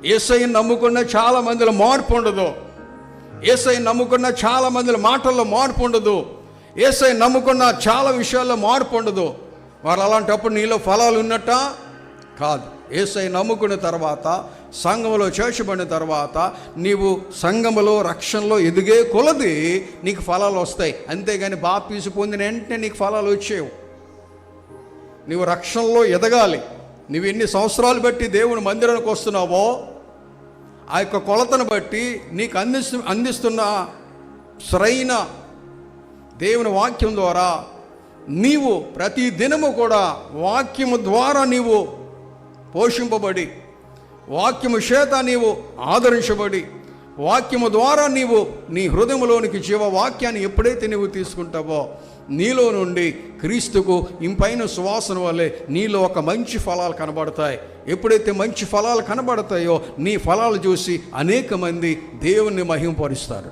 యేసయ్యను నమ్ముకున్న చాలా మందిలో మార్పు ఉండదు. యేసయ్యను నమ్ముకున్న చాలా మందిలో మాటల్లో మార్పు ఉండదు. యేసయ్యను నమ్ముకున్న చాలా విషయాల్లో మార్పు ఉండదు. వారు అలాంటప్పుడు నీలో ఫలాలు ఉన్నట్ట కాదు. యేసయ్య నమ్ముకున్న తర్వాత, సంఘములో చేర్చబడిన తర్వాత, నీవు సంఘములో రక్షణలో ఎదిగే కొలది నీకు ఫలాలు వస్తాయి. అంతేగాని బాప్తీసు పొందిన వెంటనే నీకు ఫలాలు వచ్చేవు. నీవు రక్షణలో ఎదగాలి. నువ్వు ఎన్ని సంవత్సరాలు బట్టి దేవుని మందిరానికి వస్తున్నావో ఆ యొక్క కొలతను బట్టి నీకు అందిస్తున్న సరైన దేవుని వాక్యం ద్వారా నీవు ప్రతి దినము కూడా వాక్యము ద్వారా నీవు పోషింపబడి, వాక్యము చేత నీవు ఆదరించబడి, వాక్యము ద్వారా నీవు నీ హృదయంలోనికి జీవవాక్యాన్ని ఎప్పుడైతే నీవు తీసుకుంటావో నీలో నుండి క్రీస్తుకు ఇంపైన సువాసన వల్లే నీలో ఒక మంచి ఫలాలు కనబడతాయి. ఎప్పుడైతే మంచి ఫలాలు కనబడతాయో నీ ఫలాలు చూసి అనేక మంది దేవుణ్ణి మహిమపరుస్తారు.